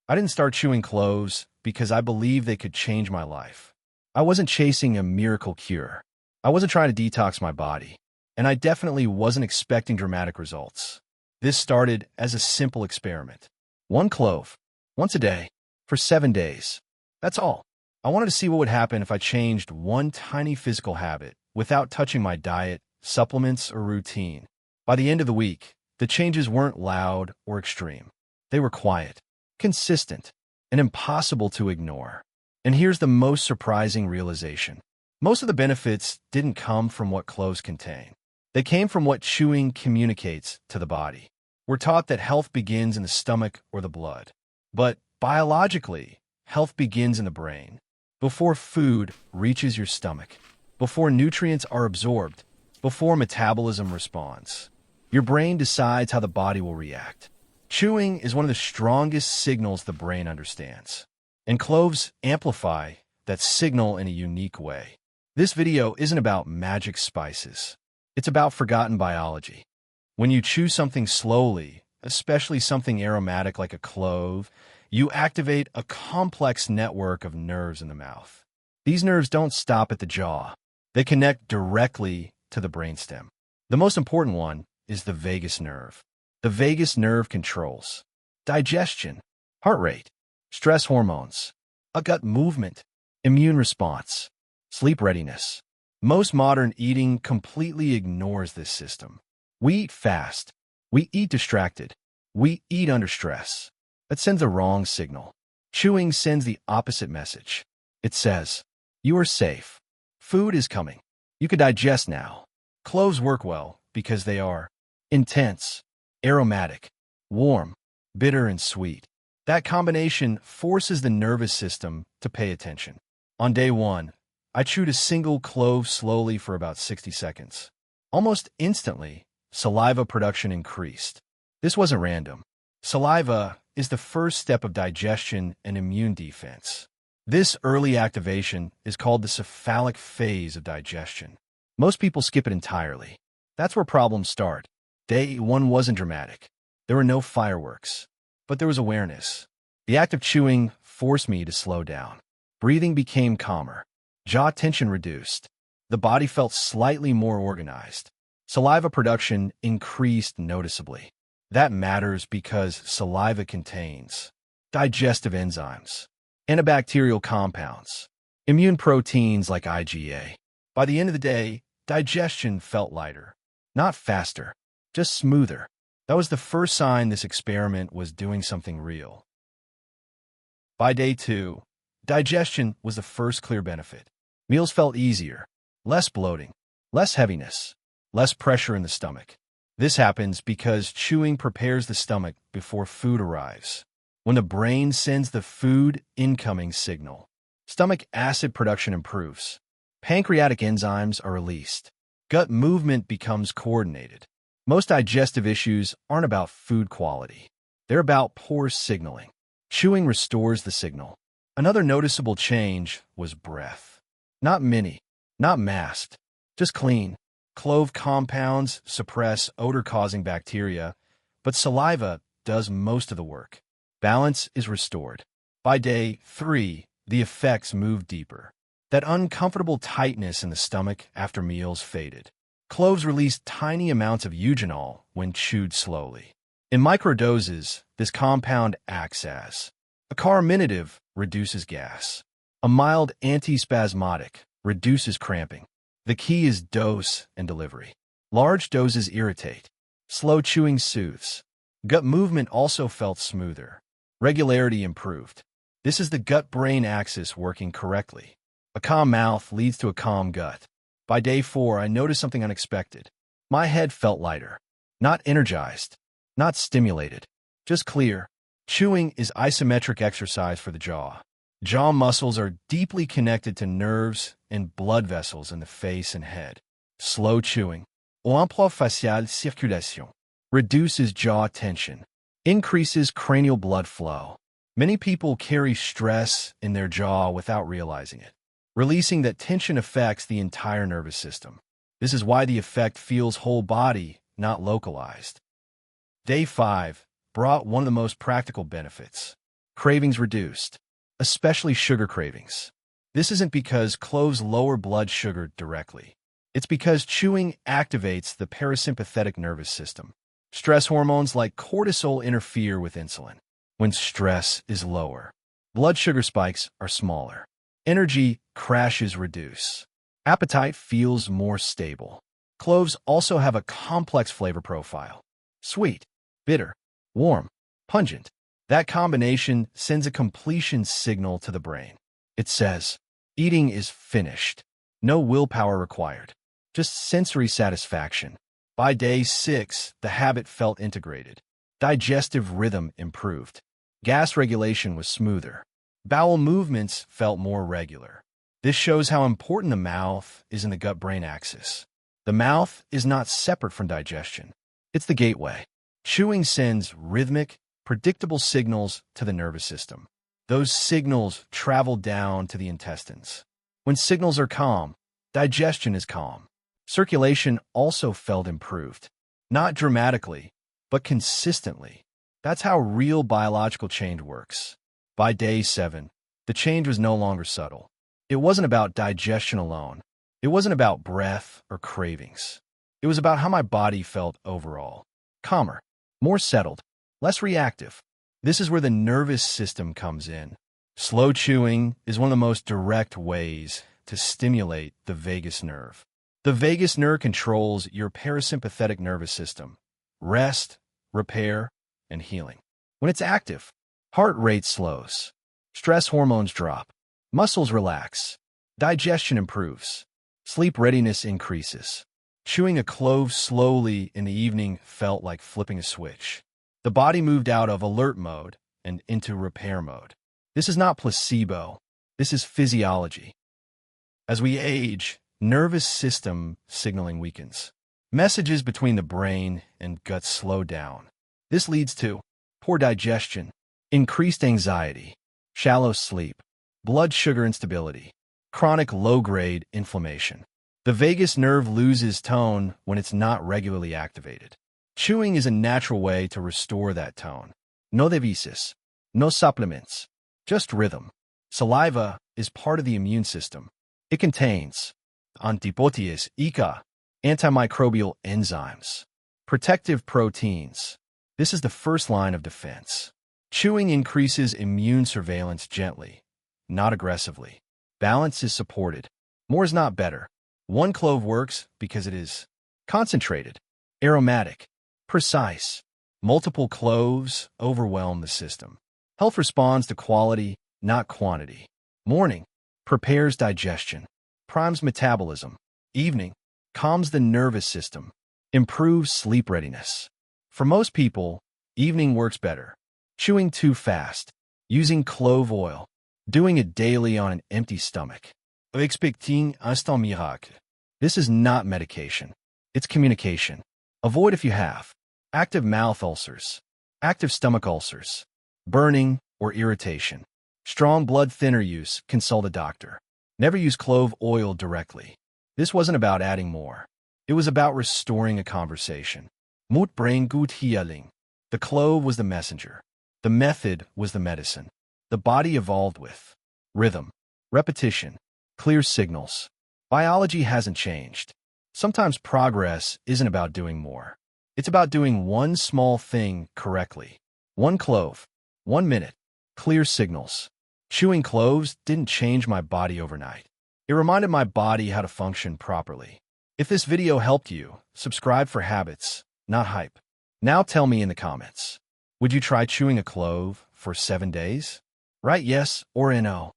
I didn't start chewing cloves because I believed they could change my life. I wasn't chasing a miracle cure. I wasn't trying to detox my body. And I definitely wasn't expecting dramatic results. This started as a simple experiment. One clove, once a day, for 7 days. That's all. I wanted to see what would happen if I changed one tiny physical habit without touching my diet, supplements, or routine. By the end of the week, the changes weren't loud or extreme. They were quiet, consistent, and impossible to ignore. And here's the most surprising realization. Most of the benefits didn't come from what cloves contain. They came from what chewing communicates to the body. We're taught that health begins in the stomach or the blood. But biologically, health begins in the brain. Before food reaches your stomach, before nutrients are absorbed, before metabolism responds, your brain decides how the body will react. Chewing is one of the strongest signals the brain understands. And cloves amplify that signal in a unique way. This video isn't about magic spices. It's about forgotten biology. When you chew something slowly, especially something aromatic like a clove, you activate a complex network of nerves in the mouth. These nerves don't stop at the jaw. They connect directly to the brainstem. The most important one is the vagus nerve. The vagus nerve controls digestion, heart rate, stress hormones, a gut movement, immune response, sleep readiness. Most modern eating completely ignores this system. We eat fast. We eat distracted. We eat under stress. That sends a wrong signal. Chewing sends the opposite message. It says, you are safe. Food is coming. You can digest now. Cloves work well because they are intense, aromatic, warm, bitter, and sweet. That combination forces the nervous system to pay attention. On day 1, I chewed a single clove slowly for about 60 seconds. Almost instantly, saliva production increased. This wasn't random. Saliva is the first step of digestion and immune defense. This early activation is called the cephalic phase of digestion. Most people skip it entirely. That's where problems start. Day 1 wasn't dramatic. There were no fireworks, but there was awareness. The act of chewing forced me to slow down. Breathing became calmer. Jaw tension reduced. The body felt slightly more organized. Saliva production increased noticeably. That matters because saliva contains digestive enzymes, antibacterial compounds, immune proteins like IgA. By the end of the day, digestion felt lighter, not faster, just smoother. That was the first sign this experiment was doing something real. By day 2, digestion was the first clear benefit. Meals felt easier, less bloating, less heaviness, less pressure in the stomach. This happens because chewing prepares the stomach before food arrives. When the brain sends the food incoming signal, stomach acid production improves. Pancreatic enzymes are released. Gut movement becomes coordinated. Most digestive issues aren't about food quality. They're about poor signaling. Chewing restores the signal. Another noticeable change was breath. Not many, not masked, just clean. Clove compounds suppress odor-causing bacteria, but saliva does most of the work. Balance is restored. By day 3, the effects moved deeper. That uncomfortable tightness in the stomach after meals faded. Cloves release tiny amounts of eugenol when chewed slowly. In microdoses, this compound acts as a carminative, reduces gas. A mild antispasmodic, reduces cramping. The key is dose and delivery. Large doses irritate. Slow chewing soothes. Gut movement also felt smoother. Regularity improved. This is the gut-brain axis working correctly. A calm mouth leads to a calm gut. By day 4, I noticed something unexpected. My head felt lighter. Not energized. Not stimulated. Just clear. Chewing is isometric exercise for the jaw. Jaw muscles are deeply connected to nerves and blood vessels in the face and head. Slow chewing, amplifies facial circulation, reduces jaw tension, increases cranial blood flow. Many people carry stress in their jaw without realizing it. Releasing that tension affects the entire nervous system. This is why the effect feels whole body, not localized. Day 5 brought one of the most practical benefits. Cravings reduced, especially sugar cravings. This isn't because cloves lower blood sugar directly. It's because chewing activates the parasympathetic nervous system. Stress hormones like cortisol interfere with insulin. When stress is lower, blood sugar spikes are smaller. Energy crashes reduce. Appetite feels more stable. Cloves also have a complex flavor profile. Sweet, bitter, warm, pungent. That combination sends a completion signal to the brain. It says, eating is finished. No willpower required. Just sensory satisfaction. By day 6, the habit felt integrated. Digestive rhythm improved. Gas regulation was smoother. Bowel movements felt more regular. This shows how important the mouth is in the gut-brain axis. The mouth is not separate from digestion. It's the gateway. Chewing sends rhythmic, predictable signals to the nervous system. Those signals travel down to the intestines. When signals are calm, digestion is calm. Circulation also felt improved. Not dramatically, but consistently. That's how real biological change works. By day 7, the change was no longer subtle. It wasn't about digestion alone. It wasn't about breath or cravings. It was about how my body felt overall. Calmer, more settled, less reactive. This is where the nervous system comes in. Slow chewing is one of the most direct ways to stimulate the vagus nerve. The vagus nerve controls your parasympathetic nervous system. Rest, repair, and healing. When it's active, heart rate slows, stress hormones drop, muscles relax, digestion improves, sleep readiness increases. Chewing a clove slowly in the evening felt like flipping a switch. The body moved out of alert mode and into repair mode. This is not placebo. This is physiology. As we age, nervous system signaling weakens. Messages between the brain and gut slow down. This leads to poor digestion, increased anxiety, shallow sleep, blood sugar instability, chronic low-grade inflammation. The vagus nerve loses tone when it's not regularly activated. Chewing is a natural way to restore that tone. No devices, no supplements, just rhythm. Saliva is part of the immune system. It contains antibodies, antimicrobial enzymes, protective proteins. This is the first line of defense. Chewing increases immune surveillance gently, not aggressively. Balance is supported. More is not better. One clove works because it is concentrated, aromatic, precise. Multiple cloves overwhelm the system. Health responds to quality, not quantity. Morning prepares digestion, primes metabolism. Evening calms the nervous system, improves sleep readiness. For most people, evening works better. Chewing too fast, using clove oil, doing it daily on an empty stomach. Expecting instant miracle. This is not medication. It's communication. Avoid if you have active mouth ulcers, active stomach ulcers, burning or irritation. Strong blood thinner use, consult a doctor. Never use clove oil directly. This wasn't about adding more. It was about restoring a conversation. Mut brain gut healing. The clove was the messenger. The method was the medicine. The body evolved with rhythm, repetition, clear signals. Biology hasn't changed. Sometimes progress isn't about doing more. It's about doing one small thing correctly. One clove, 1 minute, clear signals. Chewing cloves didn't change my body overnight. It reminded my body how to function properly. If this video helped you, subscribe for habits, not hype. Now tell me in the comments. Would you try chewing a clove for 7 days? Write yes or no.